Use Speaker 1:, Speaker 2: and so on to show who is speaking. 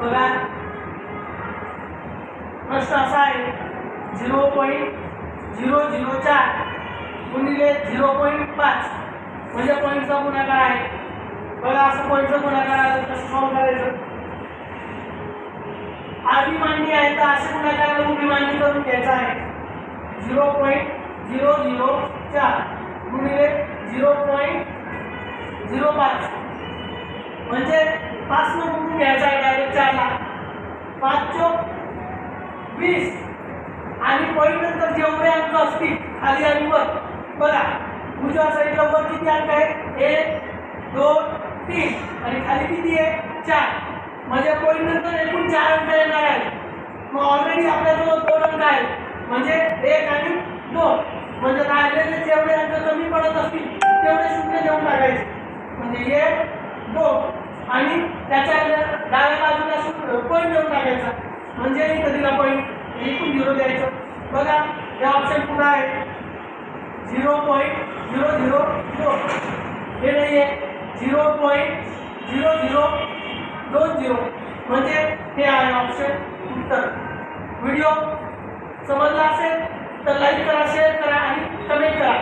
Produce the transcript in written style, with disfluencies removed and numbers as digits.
Speaker 1: बघा प्रश्न असा आहे 0.004 गुणिले 0.5 म्हणजे पॉईंटचा गुणाकार आहे। बघा असं पॉईंटचा गुणाकार आला कसं सॉल्व्ह करायचं। आडवी मांडणी आहे तर अशा गुणाकाराला उभी मांडणी करून घ्यायचा आहे। 0.004 गुणिले 0.05 म्हणजे 5 न गुणून घ्यायचा आहे डायरेक्ट 4 ला। 5 चोक 20 आणि पॉईंट नंतर जेवढे अंक असतील खाली आणि वर बघा उजव्या साईडला वर किती अंक आहे 1 2 3 आणि खाली किती आहे 4 म्हणजे पॉईंट नंतर एकूण 4 अंक येणार आहेत। मग ऑलरेडी आपल्याजवळ 2 अंक आहेत म्हणजे 1 आणि 2 म्हणजे राहिलेले जेवढे अंक कमी पडत असतील तेवढे शून्य देऊन टाकायचे म्हणजे 1 2 आणि त्याच्या डाव्या बाजूला पॉईंट देऊन टाकायचा म्हणजे इथं दिला पॉईंट एकूण 0 द्यायचं। बघा हे ऑप्शन पुन्हा आहे 0.002 हे नाही आहे 0.0020 म्हणजे हे आहे ऑप्शन उत्तर। व्हिडिओ समजला असेल तर लाईक करा शेअर करा आणि कमेंट करा।